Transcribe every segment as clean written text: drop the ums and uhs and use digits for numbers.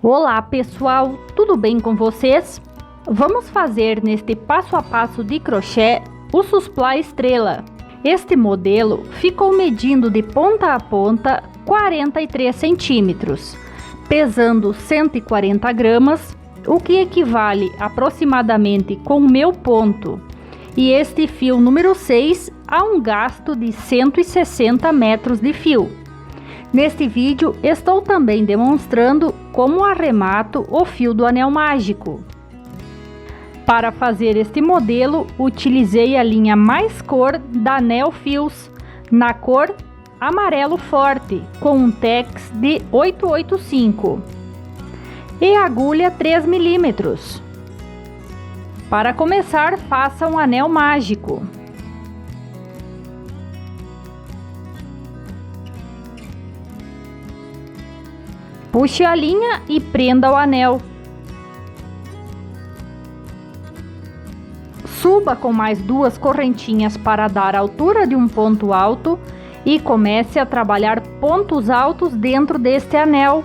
Olá pessoal, tudo bem com vocês? Vamos fazer neste passo a passo de crochê o susplá estrela. Este modelo ficou medindo de ponta a ponta 43 centímetros, pesando 140 gramas, o que equivale aproximadamente com o meu ponto e este fio número 6 a um gasto de 160 metros de fio. Neste vídeo estou também demonstrando como arremato o fio do anel mágico. Para fazer este modelo, utilizei a linha mais cor da Neo Fios, na cor amarelo forte, com um tex de 885 e agulha 3 milímetros. Para começar, faça um anel mágico. Puxe a linha e prenda o anel. Suba com mais duas correntinhas para dar altura de um ponto alto e comece a trabalhar pontos altos dentro deste anel.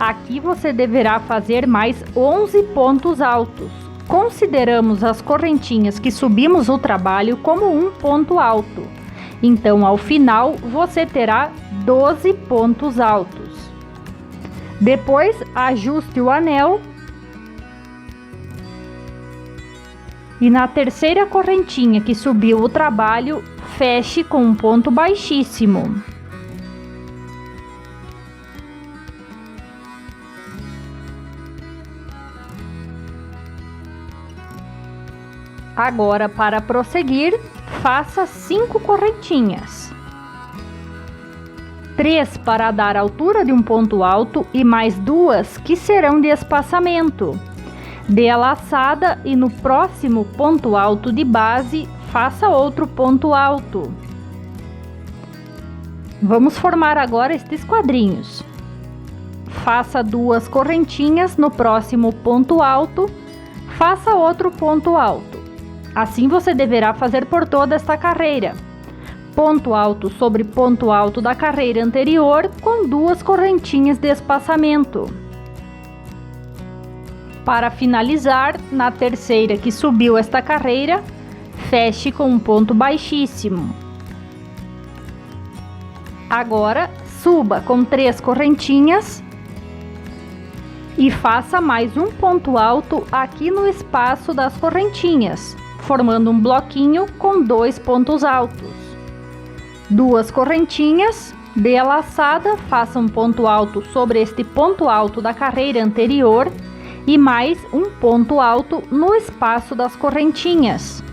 Aqui você deverá fazer mais 11 pontos altos. Consideramos as correntinhas que subimos o trabalho como um ponto alto. Então, ao final, você terá 12 pontos altos. Depois, ajuste o anel e na terceira correntinha que subiu o trabalho, feche com um ponto baixíssimo. Agora, para prosseguir, faça 5 correntinhas. 3 para dar altura de um ponto alto e mais 2 que serão de espaçamento. Dê a laçada e no próximo ponto alto de base, faça outro ponto alto. Vamos formar agora estes quadrinhos. Faça 2 correntinhas no próximo ponto alto, faça outro ponto alto. Assim você deverá fazer por toda esta carreira. Ponto alto sobre ponto alto da carreira anterior com 2 correntinhas de espaçamento. Para finalizar, na terceira que subiu esta carreira, feche com um ponto baixíssimo. Agora, suba com 3 correntinhas e faça mais um ponto alto aqui no espaço das correntinhas, formando um bloquinho com 2 pontos altos. 2 correntinhas, dê a laçada, faça um ponto alto sobre este ponto alto da carreira anterior e mais um ponto alto no espaço das correntinhas.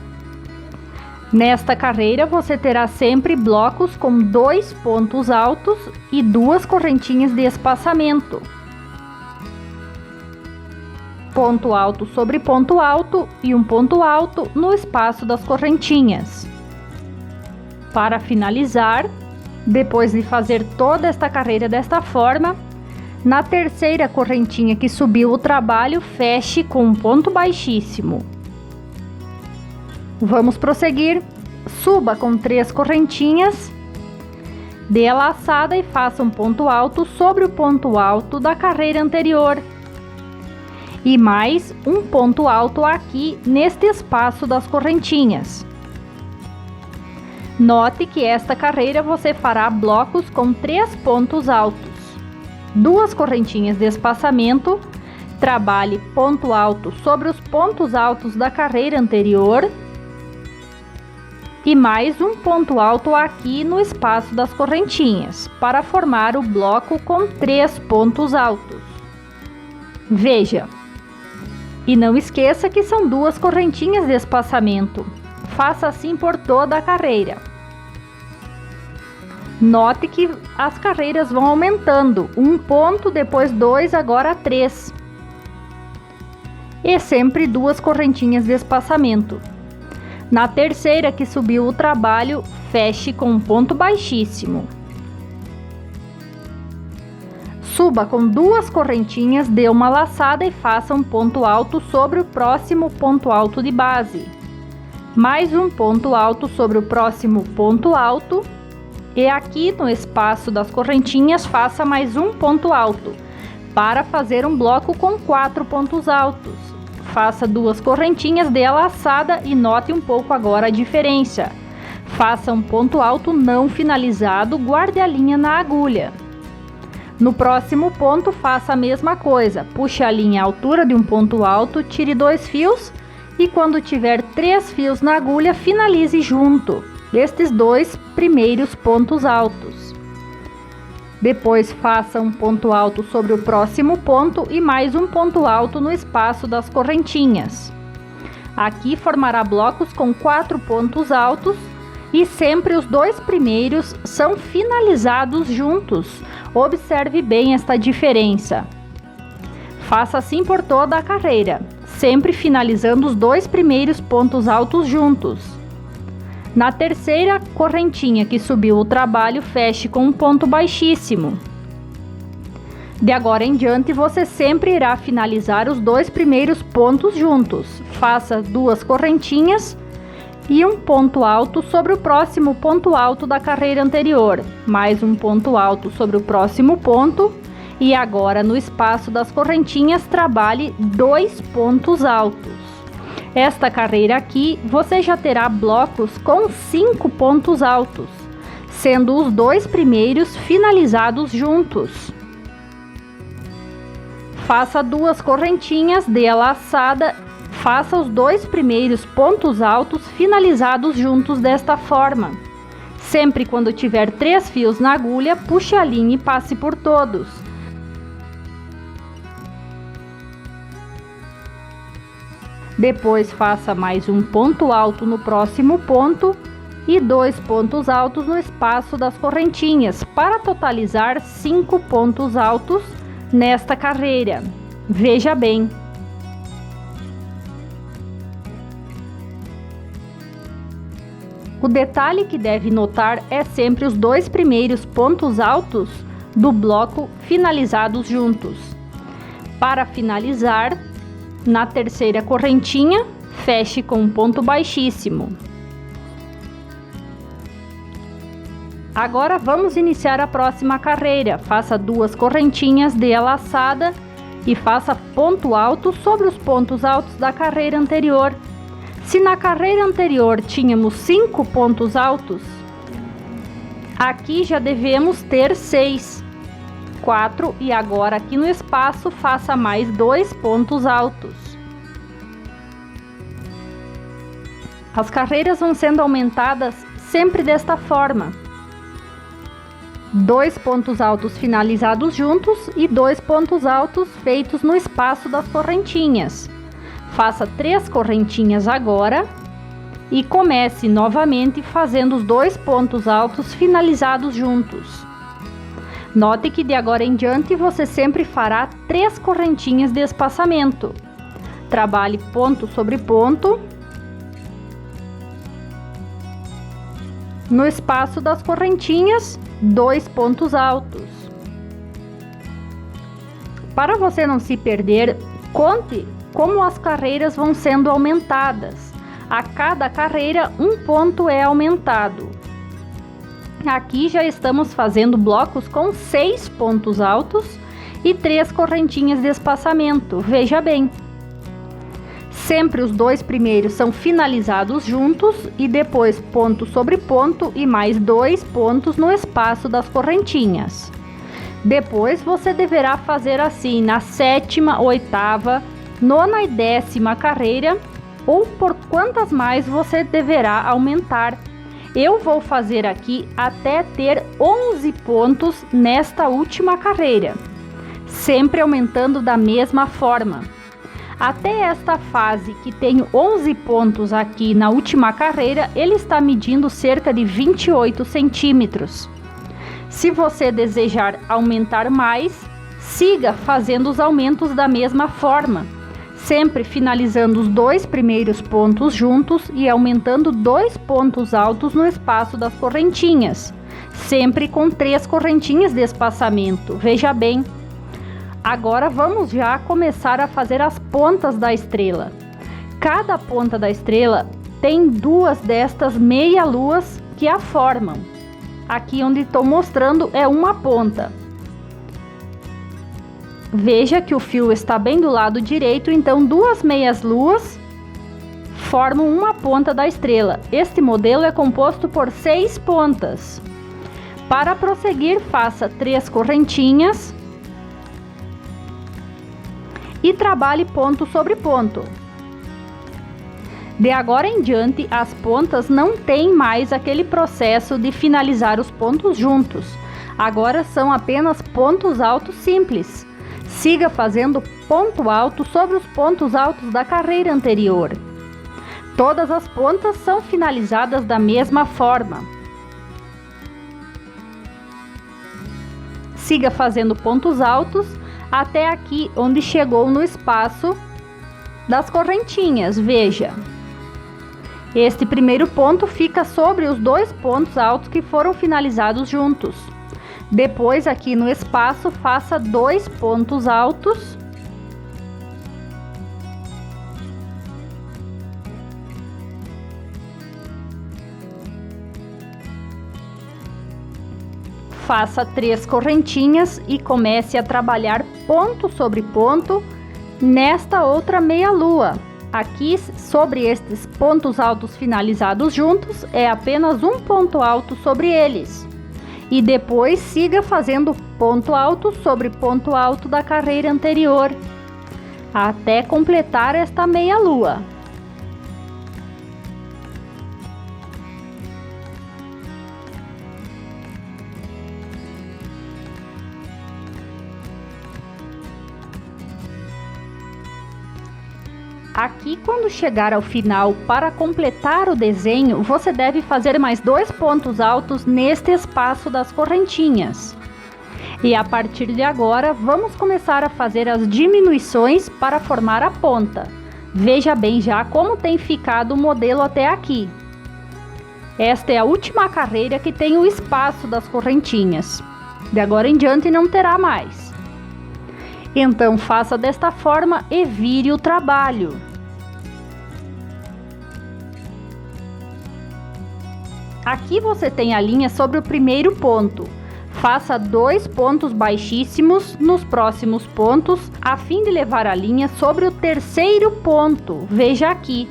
Nesta carreira você terá sempre blocos com 2 pontos altos e 2 correntinhas de espaçamento. Ponto alto sobre ponto alto e um ponto alto no espaço das correntinhas. Para finalizar, depois de fazer toda esta carreira desta forma, na terceira correntinha que subiu o trabalho, feche com um ponto baixíssimo. Vamos prosseguir. Suba com 3 correntinhas, dê a laçada e faça um ponto alto sobre o ponto alto da carreira anterior. E mais um ponto alto aqui neste espaço das correntinhas. Note que esta carreira você fará blocos com 3 pontos altos, 2 correntinhas de espaçamento, trabalhe ponto alto sobre os pontos altos da carreira anterior e mais um ponto alto aqui no espaço das correntinhas, para formar o bloco com 3 pontos altos. Veja! E não esqueça que são 2 correntinhas de espaçamento. Faça assim por toda a carreira. Note que as carreiras vão aumentando. 1 ponto, depois 2, agora 3. E sempre 2 correntinhas de espaçamento. Na terceira que subiu o trabalho, feche com um ponto baixíssimo. Suba com 2 correntinhas, dê uma laçada e faça um ponto alto sobre o próximo ponto alto de base. Mais um ponto alto sobre o próximo ponto alto e aqui no espaço das correntinhas faça mais um ponto alto, Para fazer um bloco com 4 pontos altos, faça 2 correntinhas de laçada e note um pouco agora a diferença. Faça um ponto alto não finalizado, guarde a linha na agulha. No próximo ponto, faça a mesma coisa, puxe a linha à altura de um ponto alto, tire 2 fios e quando tiver 3 fios na agulha, finalize junto estes 2 primeiros pontos altos. Depois faça um ponto alto sobre o próximo ponto e mais um ponto alto no espaço das correntinhas. Aqui formará blocos com 4 pontos altos e sempre os 2 primeiros são finalizados juntos. Observe bem esta diferença. Faça assim por toda a carreira, sempre finalizando os 2 primeiros pontos altos juntos. Na terceira correntinha que subiu o trabalho, feche com um ponto baixíssimo. De agora em diante, você sempre irá finalizar os 2 primeiros pontos juntos. Faça 2 correntinhas e um ponto alto sobre o próximo ponto alto da carreira anterior, mais um ponto alto sobre o próximo ponto e agora no espaço das correntinhas trabalhe 2 pontos altos. Esta carreira aqui, você já terá blocos com 5 pontos altos, sendo os 2 primeiros finalizados juntos. Faça 2 correntinhas de laçada, faça os 2 primeiros pontos altos finalizados juntos desta forma. Sempre quando tiver 3 fios na agulha, puxe a linha e passe por todos. Depois faça mais um ponto alto no próximo ponto e 2 pontos altos no espaço das correntinhas, para totalizar 5 pontos altos nesta carreira. Veja bem. O detalhe que deve notar é sempre os 2 primeiros pontos altos do bloco finalizados juntos. Para finalizar, na terceira correntinha, feche com um ponto baixíssimo. Agora vamos iniciar a próxima carreira. Faça 2 correntinhas de laçada e faça ponto alto sobre os pontos altos da carreira anterior. Se na carreira anterior tínhamos 5 pontos altos, aqui já devemos ter 6. 4 e agora aqui no espaço faça mais 2 pontos altos. As carreiras vão sendo aumentadas sempre desta forma. 2 pontos altos finalizados juntos e 2 pontos altos feitos no espaço das correntinhas. Faça 3 correntinhas agora e comece novamente fazendo os 2 pontos altos finalizados juntos. Note que de agora em diante você sempre fará 3 correntinhas de espaçamento. Trabalhe ponto sobre ponto. No espaço das correntinhas, 2 pontos altos. Para você não se perder, conte como as carreiras vão sendo aumentadas. A cada carreira, um ponto é aumentado. Aqui já estamos fazendo blocos com 6 pontos altos e 3 correntinhas de espaçamento. Veja bem. Sempre os 2 primeiros são finalizados juntos e depois ponto sobre ponto e mais 2 pontos no espaço das correntinhas. Depois você deverá fazer assim na 7ª, 8ª, 9ª e 10ª carreira, ou por quantas mais você deverá aumentar. Eu vou fazer aqui até ter 11 pontos nesta última carreira, sempre aumentando da mesma forma. Até esta fase, que tenho 11 pontos aqui na última carreira, ele está medindo cerca de 28 centímetros. Se você desejar aumentar mais, siga fazendo os aumentos da mesma forma, sempre finalizando os 2 primeiros pontos juntos e aumentando 2 pontos altos no espaço das correntinhas, sempre com 3 correntinhas de espaçamento. Veja bem. Agora vamos já começar a fazer as pontas da estrela. Cada ponta da estrela tem 2 destas meia-luas que a formam. Aqui onde estou mostrando é uma ponta. Veja que o fio está bem do lado direito, então duas meias luas formam uma ponta da estrela. Este modelo é composto por 6 pontas. Para prosseguir, faça 3 correntinhas e trabalhe ponto sobre ponto. De agora em diante, as pontas não têm mais aquele processo de finalizar os pontos juntos. Agora são apenas pontos altos simples. Siga fazendo ponto alto sobre os pontos altos da carreira anterior. Todas as pontas são finalizadas da mesma forma. Siga fazendo pontos altos até aqui onde chegou no espaço das correntinhas. Veja, este primeiro ponto fica sobre os 2 pontos altos que foram finalizados juntos. Depois, aqui no espaço, faça 2 pontos altos. Faça 3 correntinhas e comece a trabalhar ponto sobre ponto nesta outra meia lua. Aqui, sobre estes pontos altos finalizados juntos, é apenas um ponto alto sobre eles. E depois siga fazendo ponto alto sobre ponto alto da carreira anterior, até completar esta meia lua. Aqui, quando chegar ao final, para completar o desenho, você deve fazer mais 2 pontos altos neste espaço das correntinhas. E a partir de agora, vamos começar a fazer as diminuições para formar a ponta. Veja bem já como tem ficado o modelo até aqui. Esta é a última carreira que tem o espaço das correntinhas. De agora em diante não terá mais. Então faça desta forma e vire o trabalho. Aqui você tem a linha sobre o primeiro ponto. Faça 2 pontos baixíssimos nos próximos pontos, a fim de levar a linha sobre o terceiro ponto. Veja aqui.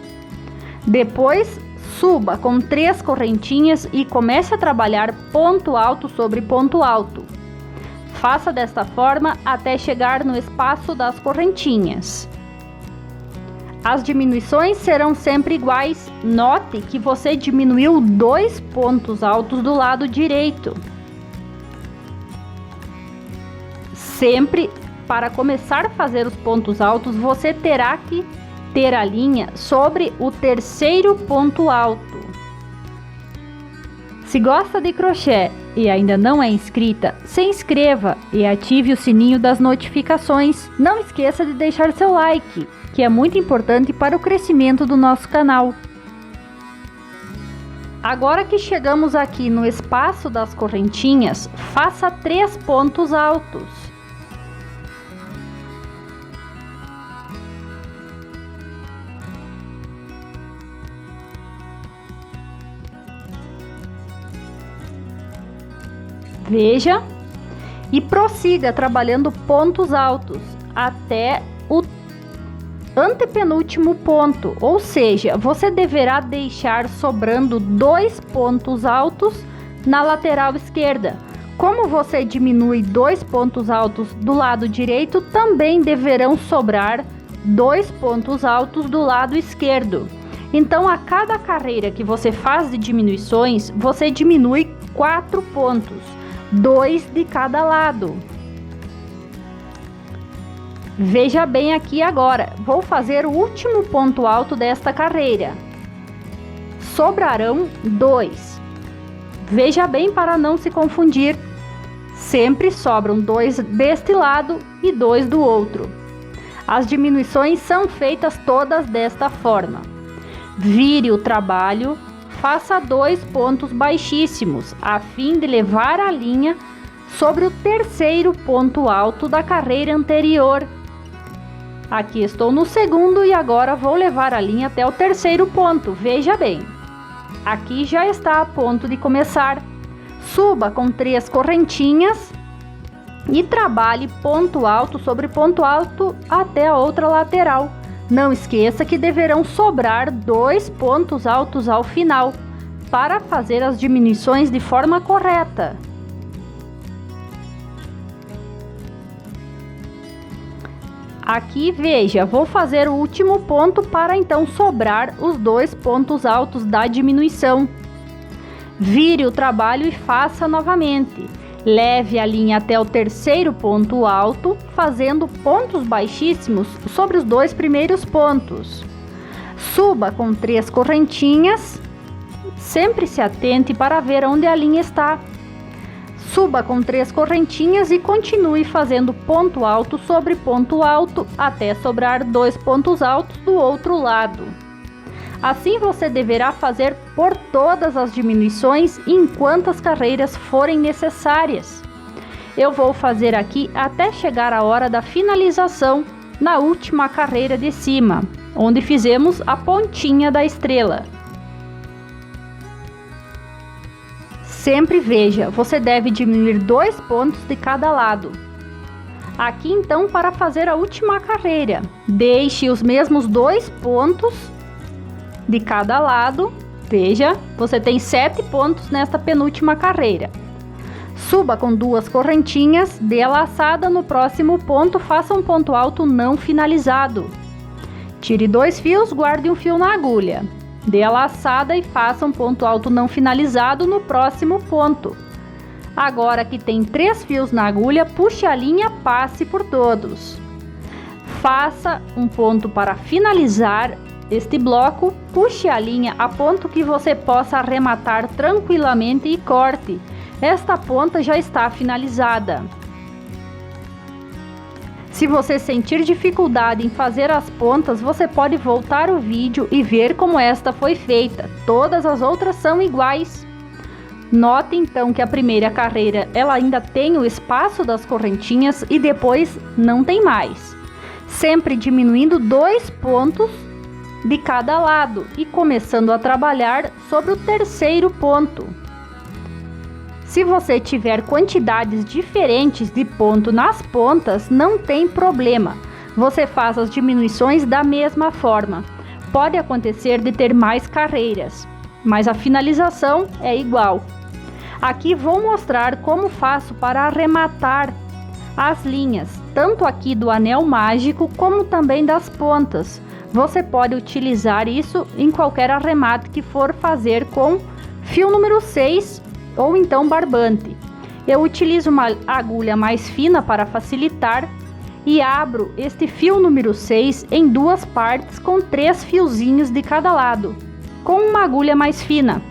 Depois, suba com 3 correntinhas e comece a trabalhar ponto alto sobre ponto alto. Faça desta forma até chegar no espaço das correntinhas. As diminuições serão sempre iguais. Note que você diminuiu 2 pontos altos do lado direito. Sempre, para começar a fazer os pontos altos, você terá que ter a linha sobre o terceiro ponto alto. Se gosta de crochê e ainda não é inscrita, se inscreva e ative o sininho das notificações. Não esqueça de deixar seu like, que é muito importante para o crescimento do nosso canal. Agora que chegamos aqui no espaço das correntinhas, faça 3 pontos altos. Veja, e prossiga trabalhando pontos altos até o antepenúltimo ponto, ou seja, você deverá deixar sobrando 2 pontos altos na lateral esquerda. Como você diminui 2 pontos altos do lado direito, também deverão sobrar 2 pontos altos do lado esquerdo. Então, a cada carreira que você faz de diminuições, você diminui 4 pontos. 2 de cada lado. Veja bem aqui agora, vou fazer o último ponto alto desta carreira. Sobrarão 2. Veja bem para não se confundir. Sempre sobram 2 deste lado e 2 do outro. As diminuições são feitas todas desta forma. Vire o trabalho. Faça 2 pontos baixíssimos, a fim de levar a linha sobre o terceiro ponto alto da carreira anterior. Aqui estou no segundo e agora vou levar a linha até o terceiro ponto. Veja bem, aqui já está a ponto de começar. Suba com 3 correntinhas e trabalhe ponto alto sobre ponto alto até a outra lateral. Não esqueça que deverão sobrar 2 pontos altos ao final, para fazer as diminuições de forma correta. Aqui, veja, vou fazer o último ponto para então sobrar os 2 pontos altos da diminuição. Vire o trabalho e faça novamente. Leve a linha até o terceiro ponto alto, fazendo pontos baixíssimos sobre os 2 primeiros pontos. Suba com 3 correntinhas, sempre se atente para ver onde a linha está. Suba com 3 correntinhas e continue fazendo ponto alto sobre ponto alto até sobrar 2 pontos altos do outro lado. Assim você deverá fazer por todas as diminuições enquanto as carreiras forem necessárias. Eu vou fazer aqui até chegar a hora da finalização na última carreira de cima, onde fizemos a pontinha da estrela. Sempre veja, você deve diminuir 2 pontos de cada lado. Aqui então, para fazer a última carreira, deixe os mesmos 2 pontos de cada lado. Veja, você tem 7 pontos nesta penúltima carreira. Suba com 2 correntinhas, dê a laçada no próximo ponto, faça um ponto alto não finalizado. Tire 2 fios, guarde um fio na agulha. Dê a laçada e faça um ponto alto não finalizado no próximo ponto. Agora que tem 3 fios na agulha, puxe a linha, passe por todos. Faça um ponto para finalizar este bloco, puxe a linha a ponto que você possa arrematar tranquilamente e corte. Esta ponta já está finalizada. Se você sentir dificuldade em fazer as pontas, você pode voltar o vídeo e ver como esta foi feita. Todas as outras são iguais. Note então que a primeira carreira ela ainda tem o espaço das correntinhas e depois não tem mais. Sempre diminuindo 2 pontos de cada lado e começando a trabalhar sobre o terceiro ponto. Se você tiver quantidades diferentes de ponto nas pontas, não tem problema. Você faz as diminuições da mesma forma. Pode acontecer de ter mais carreiras, mas a finalização é igual. Aqui vou mostrar como faço para arrematar as linhas, tanto aqui do anel mágico como também das pontas. Você pode utilizar isso em qualquer arremate que for fazer com fio número 6 ou então barbante. Eu utilizo uma agulha mais fina para facilitar e abro este fio número 6 em 2 partes com 3 fiozinhos de cada lado, com uma agulha mais fina.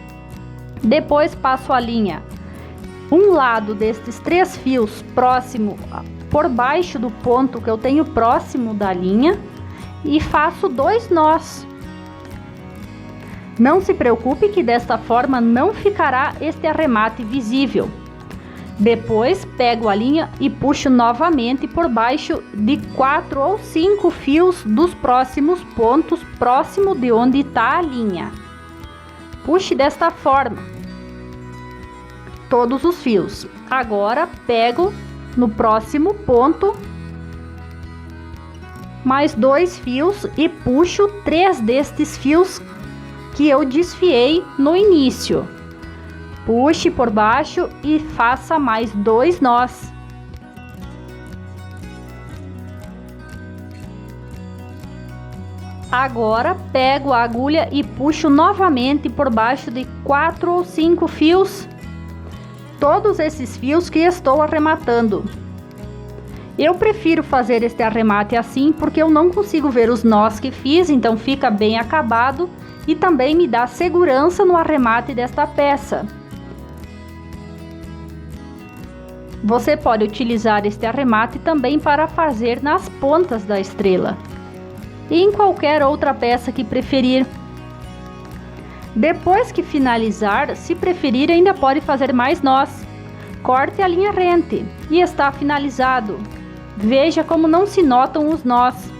Depois passo a linha, um lado destes 3 fios próximo por baixo do ponto que eu tenho próximo da linha e faço 2 nós. Não se preocupe que desta forma não ficará este arremate visível. Depois pego a linha e puxo novamente por baixo de 4 ou 5 fios dos próximos pontos, próximo de onde está a linha. Puxe desta forma todos os fios. Agora pego no próximo ponto mais 2 fios e puxo 3 destes fios que eu desfiei no início. Puxe por baixo e faça mais 2 nós. Agora pego a agulha e puxo novamente por baixo de 4 ou 5 fios, todos esses fios que estou arrematando. Eu prefiro fazer este arremate assim porque eu não consigo ver os nós que fiz, então fica bem acabado e também me dá segurança no arremate desta peça. Você pode utilizar este arremate também para fazer nas pontas da estrela e em qualquer outra peça que preferir. Depois que finalizar, se preferir, ainda pode fazer mais nós. Corte a linha rente e está finalizado. Veja como não se notam os nós.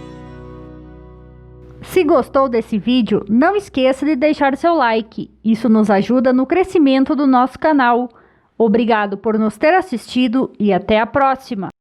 Se gostou desse vídeo, não esqueça de deixar seu like. Isso nos ajuda no crescimento do nosso canal. Obrigado por nos ter assistido e até a próxima!